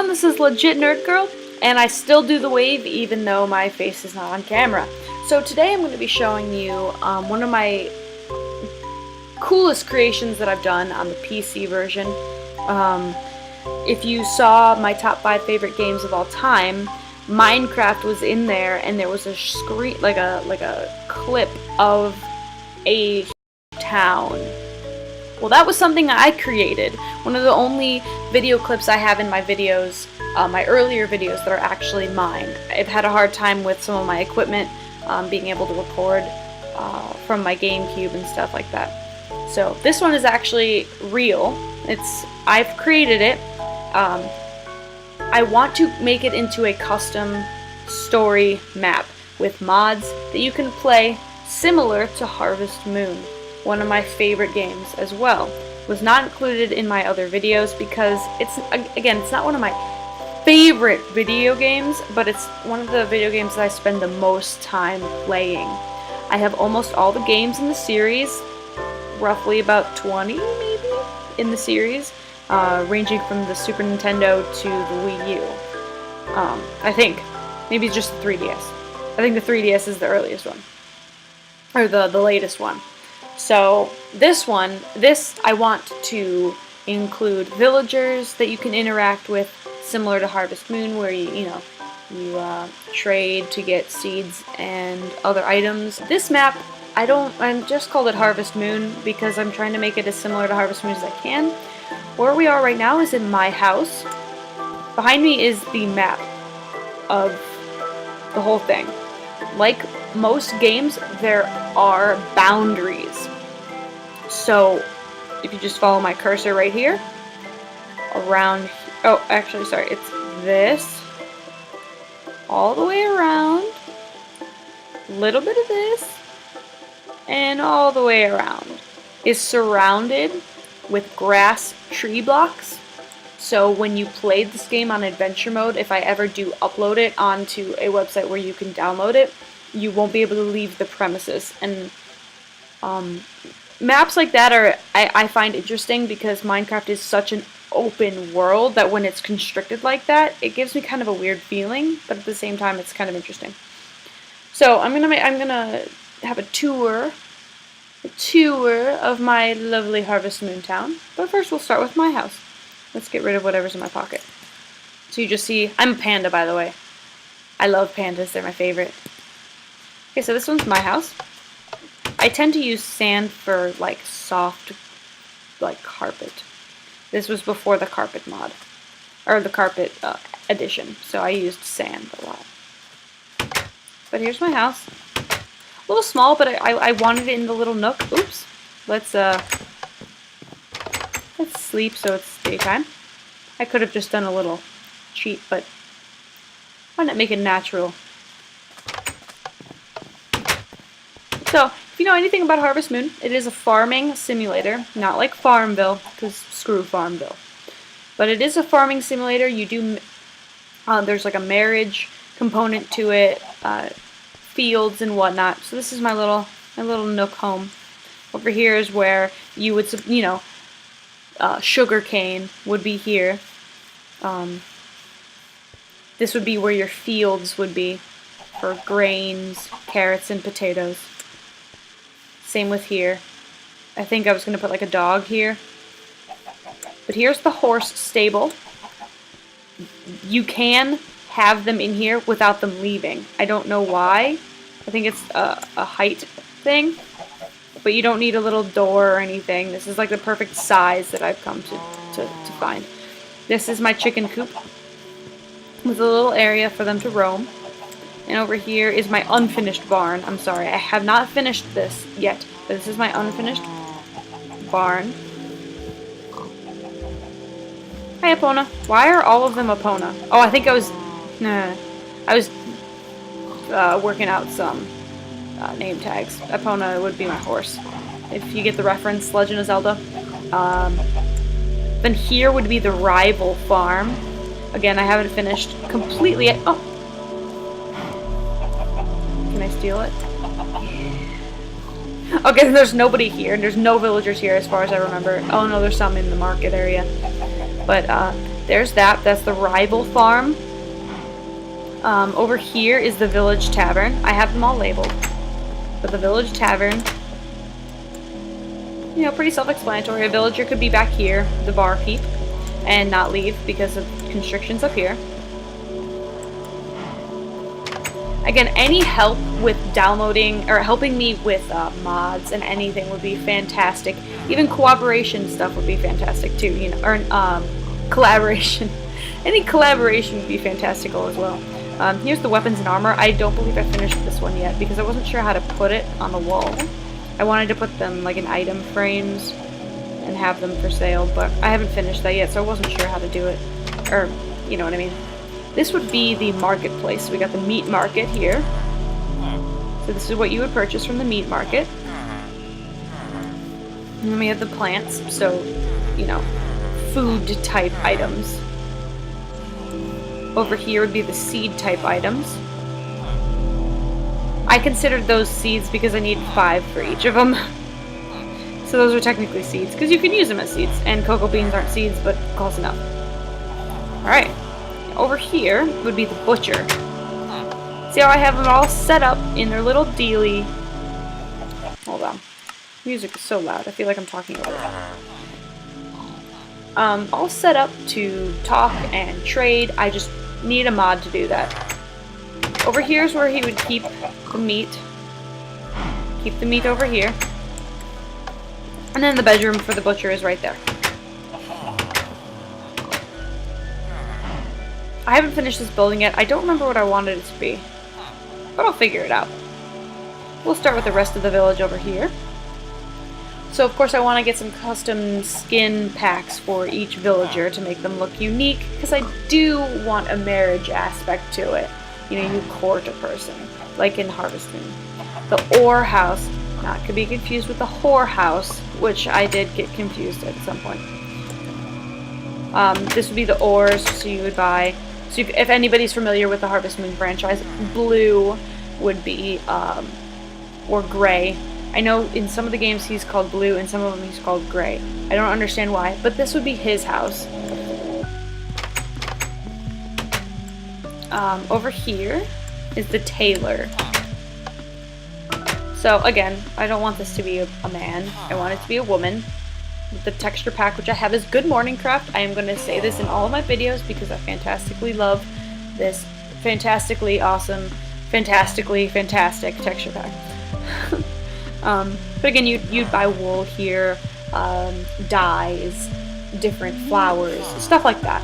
everyone, this is Legit Nerd Girl, and I still do the wave even though my face is not on camera. So today I'm going to be showing you one of my coolest creations that I've done on the PC version. If you saw my top 5 favorite games of all time, Minecraft was in there, and there was a screen, like a clip of a town. Well, that was something I created. One of the only video clips I have in my videos, my earlier videos, that are actually mine. I've had a hard time with some of my equipment, being able to record from my GameCube and stuff like that. So this one is actually real. I've created it. I want to make it into a custom story map with mods that you can play, similar to Harvest Moon, one of my favorite games as well. It was not included in my other videos because it's not one of my favorite video games, but it's one of the video games that I spend the most time playing. I have almost all the games in the series, roughly about 20 maybe in the series, ranging from the Super Nintendo to the Wii U. I think maybe just the 3DS. I think the 3DS is the earliest one, or the latest one. So this I want to include villagers that you can interact with, similar to Harvest Moon, where you trade to get seeds and other items. This map, I just called it Harvest Moon because I'm trying to make it as similar to Harvest Moon as I can. Where we are right now is in my house. Behind me is the map of the whole thing. Like most games, there are boundaries. So if you just follow my cursor right here, around, oh, actually, sorry, it's this, all the way around, little bit of this, and all the way around, is surrounded with grass tree blocks. So when you played this game on adventure mode, if I ever do upload it onto a website where you can download it, you won't be able to leave the premises. And maps like that I find interesting because Minecraft is such an open world that when it's constricted like that, it gives me kind of a weird feeling, but at the same time it's kind of interesting. So I'm gonna have a tour of my lovely Harvest Moon town. But first we'll start with my house. Let's get rid of whatever's in my pocket. So you just see, I'm a panda, by the way. I love pandas, they're my favorite. Okay, so this one's my house. I tend to use sand for like soft, like carpet. This was before the carpet mod, or the carpet edition, so I used sand a lot. But here's my house. A little small, but I wanted it in the little nook. Oops. Let's sleep so it's daytime. I could have just done a little cheat, but why not make it natural? So, if you know anything about Harvest Moon, it is a farming simulator, not like Farmville, because screw Farmville. But it is a farming simulator. You do, there's like a marriage component to it, fields and whatnot. So this is my little nook home. Over here is where you would, sugar cane would be here. This would be where your fields would be for grains, carrots, and potatoes. Same with here. I think I was going to put like a dog here. But here's the horse stable. You can have them in here without them leaving. I don't know why. I think it's a height thing. But you don't need a little door or anything. This is like the perfect size that I've come to find. This is my chicken coop with a little area for them to roam. And over here is my unfinished barn. I'm sorry, I have not finished this yet, but this is my unfinished barn. Hi, Epona. Why are all of them Epona? Oh, I think I was working out some name tags. Epona would be my horse, if you get the reference, Legend of Zelda. Then here would be the rival farm. Again, I haven't finished completely yet. Oh! Can I steal it? Okay, there's nobody here. There's no villagers here as far as I remember. Oh no, there's some in the market area. But There's that. That's the rival farm. Over here is the village tavern. I have them all labeled. But the village tavern, you know, pretty self-explanatory. A villager could be back here, the barkeep, and not leave because of constrictions up here. Again, any help with downloading or helping me with mods and anything would be fantastic. Even cooperation stuff would be fantastic too. You know, or collaboration. Any collaboration would be fantastical as well. Here's the weapons and armor. I don't believe I finished this one yet because I wasn't sure how to put it on the wall. I wanted to put them like in item frames and have them for sale, but I haven't finished that yet, so I wasn't sure how to do it. Or, you know what I mean. This would be the marketplace. We got the meat market here. So this is what you would purchase from the meat market. And then we have the plants, so, you know, food type items. Over here would be the seed type items. I considered those seeds because I need 5 for each of them. So those are technically seeds, because you can use them as seeds. And cocoa beans aren't seeds, but close enough. Alright. Over here would be the butcher. See how I have them all set up in their little dealie. Hold on. Music is so loud. I feel like I'm talking over it. All set up to talk and trade. I just need a mod to do that. Over here is where he would keep the meat. Keep the meat over here. And then the bedroom for the butcher is right there. I haven't finished this building yet. I don't remember what I wanted it to be, but I'll figure it out. We'll start with the rest of the village over here. So of course I want to get some custom skin packs for each villager to make them look unique, because I do want a marriage aspect to it. You know, you court a person, like in Harvest Moon. The Ore House, not to be confused with the Whore House, which I did get confused at some point. This would be the ores, so you would buy. So if anybody's familiar with the Harvest Moon franchise, blue would be, or gray. I know in some of the games he's called blue, and some of them he's called gray. I don't understand why, but this would be his house. Over here is the tailor. So again, I don't want this to be a man. I want it to be a woman. The texture pack, which I have, is Good Morning Craft. I am going to say this in all of my videos because I fantastically love this fantastically awesome, fantastically fantastic texture pack. But again, you'd buy wool here, dyes, different flowers, stuff like that.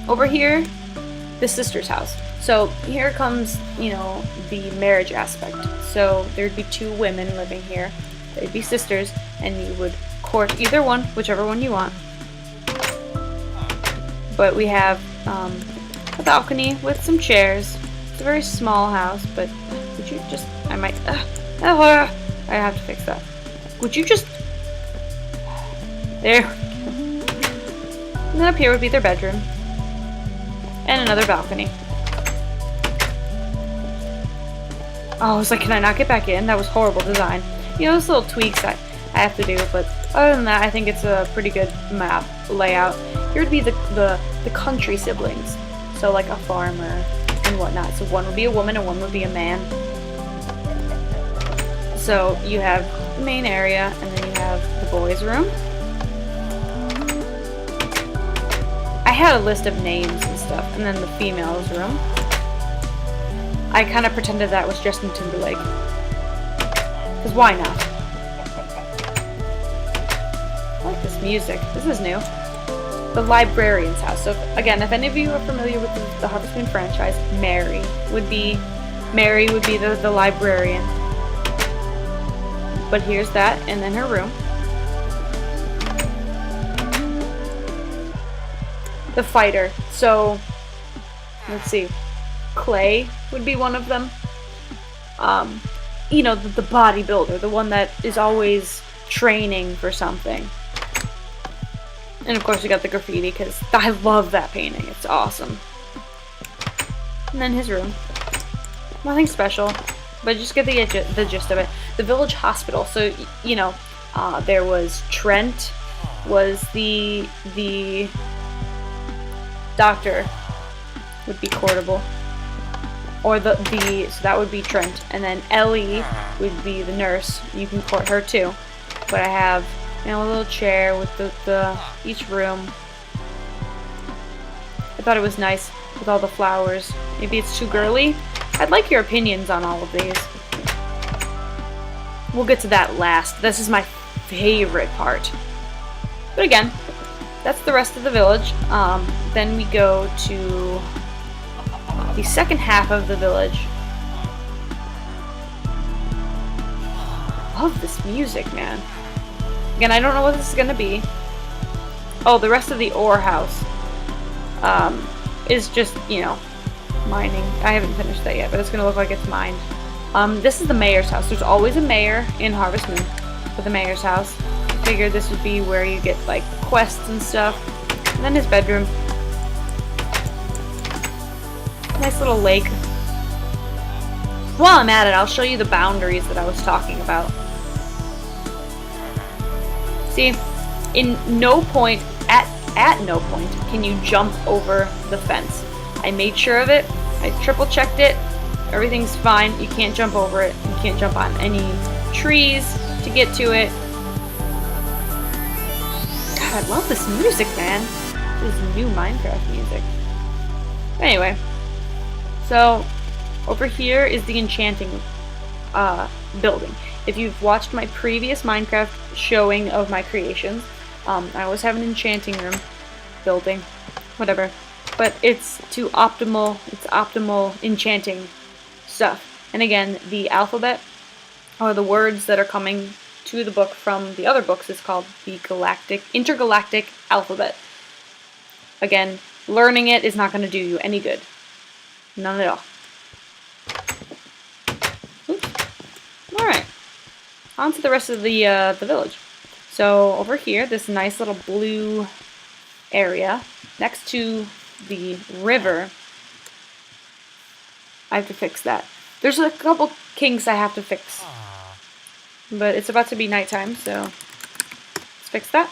Over here, the sister's house. So here comes, you know, the marriage aspect. So there'd be 2 women living here. They'd be sisters, and you would court either one, whichever one you want. But we have a balcony with some chairs. It's a very small house, but would you just... I might... I have to fix that. Would you just... There. And then up here would be their bedroom. And another balcony. Oh, I was like, can I not get back in? That was horrible design. You know, those little tweaks I have to do, but other than that, I think it's a pretty good map layout. Here would be the country siblings. So like a farmer and whatnot. So one would be a woman and one would be a man. So you have the main area, and then you have the boys' room. I had a list of names and stuff, and then the females' room. I kind of pretended that was Justin Timberlake. Because why not? I like this music. This is new. The librarian's house. So again, if any of you are familiar with the Harvest Moon franchise, Mary would be the librarian. But here's that, and then her room. The fighter. So let's see. Clay would be one of them. You know, the bodybuilder, the one that is always training for something. And of course we got the graffiti, because I love that painting. It's awesome. And then his room. Nothing special, but just get the gist of it. The village hospital. So, you know, there was Trent, was the doctor would be Courtable. Or so that would be Trent. And then Ellie would be the nurse. You can court her too. But I have, a little chair with each room. I thought it was nice with all the flowers. Maybe it's too girly. I'd like your opinions on all of these. We'll get to that last. This is my favorite part. But again, that's the rest of the village. Then we go to the second half of the village. Love this music, man. Again, I don't know what this is gonna be. Oh, the rest of the ore house is just, mining. I haven't finished that yet, but it's gonna look like it's mined. This is the mayor's house. There's always a mayor in Harvest Moon for the mayor's house. I figured this would be where you get like quests and stuff. And then his bedroom. Nice little lake. While I'm at it, I'll show you the boundaries that I was talking about. See, in no point, at no point, can you jump over the fence. I made sure of it. I triple checked it. Everything's fine. You can't jump over it. You can't jump on any trees to get to it. God, I love this music, man. This is new Minecraft music. Anyway, so over here is the enchanting building. If you've watched my previous Minecraft showing of my creations, I always have an enchanting room building, whatever. But it's optimal enchanting stuff. And again, the alphabet, or the words that are coming to the book from the other books, is called the intergalactic alphabet. Again, learning it is not going to do you any good. None at all. Alright. On to the rest of the village. So over here, this nice little blue area next to the river. I have to fix that. There's a couple kinks I have to fix. But it's about to be nighttime, so let's fix that.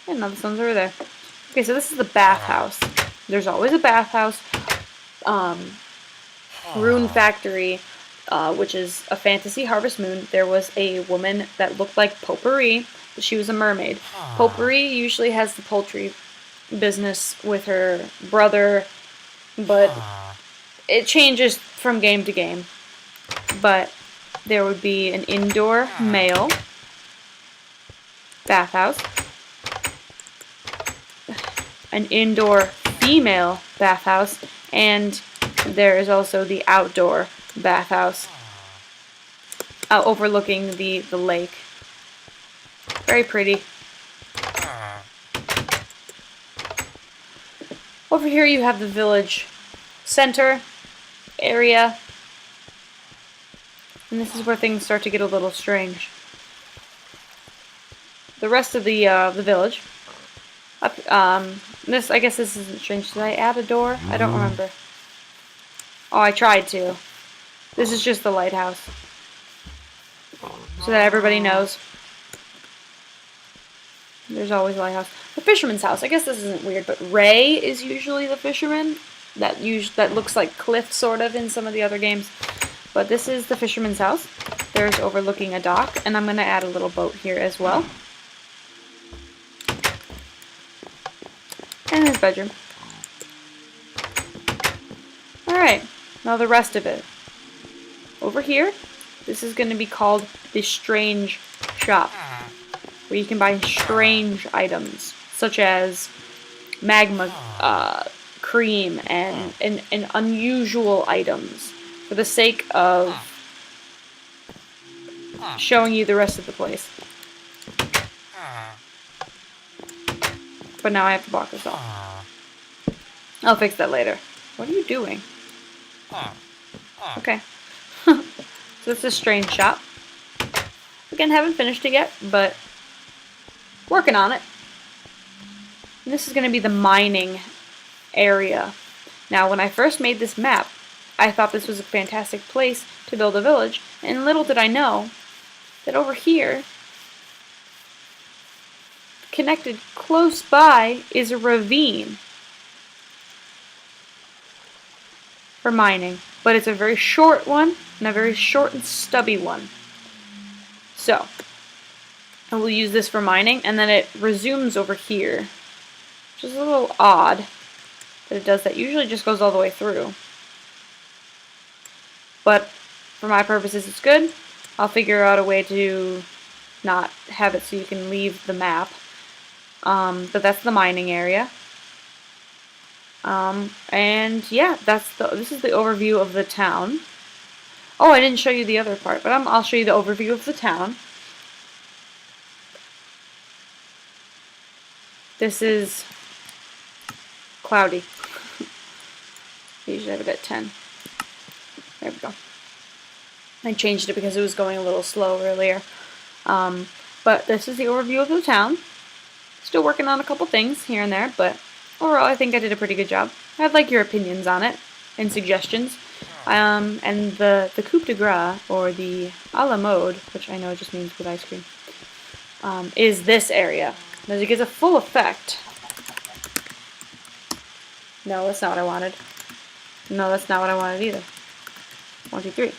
And now the sun's over there. Okay, so this is the bathhouse. There's always a bathhouse. Rune Factory, which is a fantasy Harvest Moon. There was a woman that looked like Potpourri, but she was a mermaid. Potpourri usually has the poultry business with her brother, but it changes from game to game. But there would be an indoor male bathhouse, an indoor female bathhouse, and there is also the outdoor bathhouse overlooking the lake. Very pretty. Over here you have the village center area. And this is where things start to get a little strange. The rest of the village. I guess this isn't strange. Did I add a door? I don't remember. Oh, I tried to. This is just the lighthouse. So that everybody knows. There's always a lighthouse. The fisherman's house. I guess this isn't weird, but Ray is usually the fisherman. That looks like Cliff, sort of, in some of the other games. But this is the fisherman's house. There's overlooking a dock, and I'm going to add a little boat here as well. And his bedroom. Alright, now the rest of it. Over here, this is going to be called the Strange Shop, where you can buy strange items, such as magma cream and unusual items, for the sake of showing you the rest of the place. But now I have to block this off. I'll fix that later. What are you doing? Okay. So this is Strange Shop. Again, haven't finished it yet, but working on it. And this is going to be the mining area. Now, when I first made this map, I thought this was a fantastic place to build a village, and little did I know that over here, connected close by, is a ravine. for mining, but it's a very short one, and a very short and stubby one. So, I will use this for mining, and then it resumes over here, which is a little odd that it does that. Usually it just goes all the way through. But for my purposes, it's good. I'll figure out a way to not have it so you can leave the map. But that's the mining area. And yeah, this is the overview of the town. Oh, I didn't show you the other part, but I'll show you the overview of the town. This is cloudy. I usually have it at 10. There we go. I changed it because it was going a little slow earlier. But this is the overview of the town. Still working on a couple things here and there, but overall I think I did a pretty good job. I'd like your opinions on it and suggestions. And the coup de grace, or the a la mode, which I know just means with ice cream, is this area. As it gives a full effect. No, that's not what I wanted. No, that's not what I wanted either. 1, 2, 3.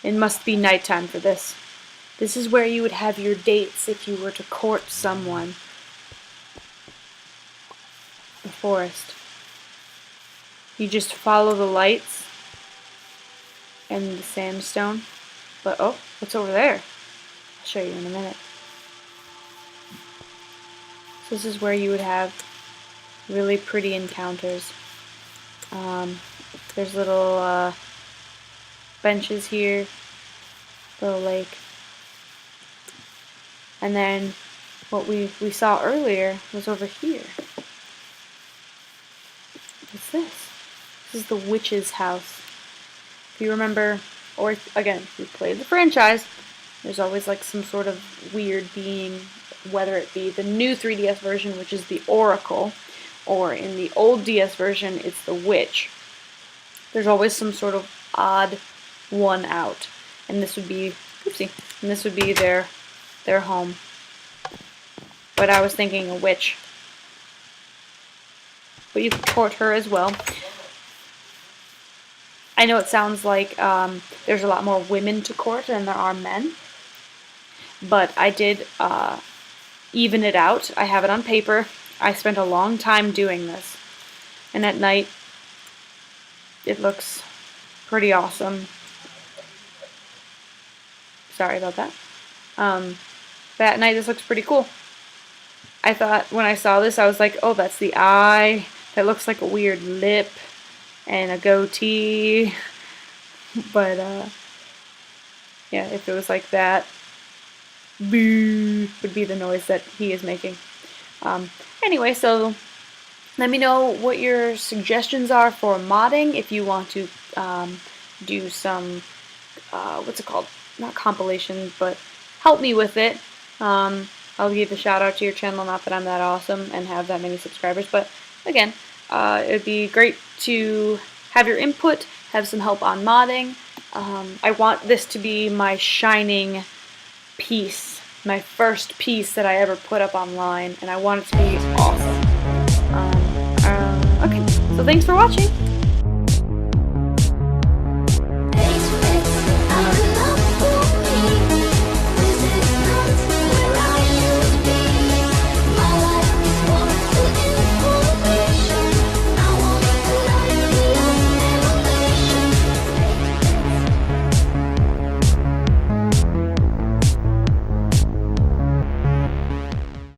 It must be nighttime for this. This is where you would have your dates if you were to court someone. The forest. You just follow the lights and the sandstone. But, oh, what's over there? I'll show you in a minute. So this is where you would have really pretty encounters. There's little benches here, little lake. And then what we saw earlier was over here. What's this? This is the witch's house. If you remember, or again, if you played the franchise, there's always like some sort of weird being, whether it be the new 3DS version, which is the Oracle, or in the old DS version, it's the Witch. There's always some sort of odd one out. And this would be, oopsie, and this would be their home. But I was thinking a witch. But you could court her as well. I know it sounds like there's a lot more women to court than there are men. But I did even it out. I have it on paper. I spent a long time doing this. And at night, it looks pretty awesome. Sorry about that. But at night, this looks pretty cool. I thought when I saw this, I was like, oh, that's the eye. That looks like a weird lip and a goatee. But, yeah, if it was like that, boo would be the noise that he is making. Anyway, so let me know what your suggestions are for modding. If you want to do some, what's it called? Not compilation, but help me with it. I'll give a shout out to your channel, not that I'm that awesome and have that many subscribers, but again, it would be great to have your input, have some help on modding. I want this to be my shining piece, my first piece that I ever put up online, and I want it to be awesome. Okay, so thanks for watching.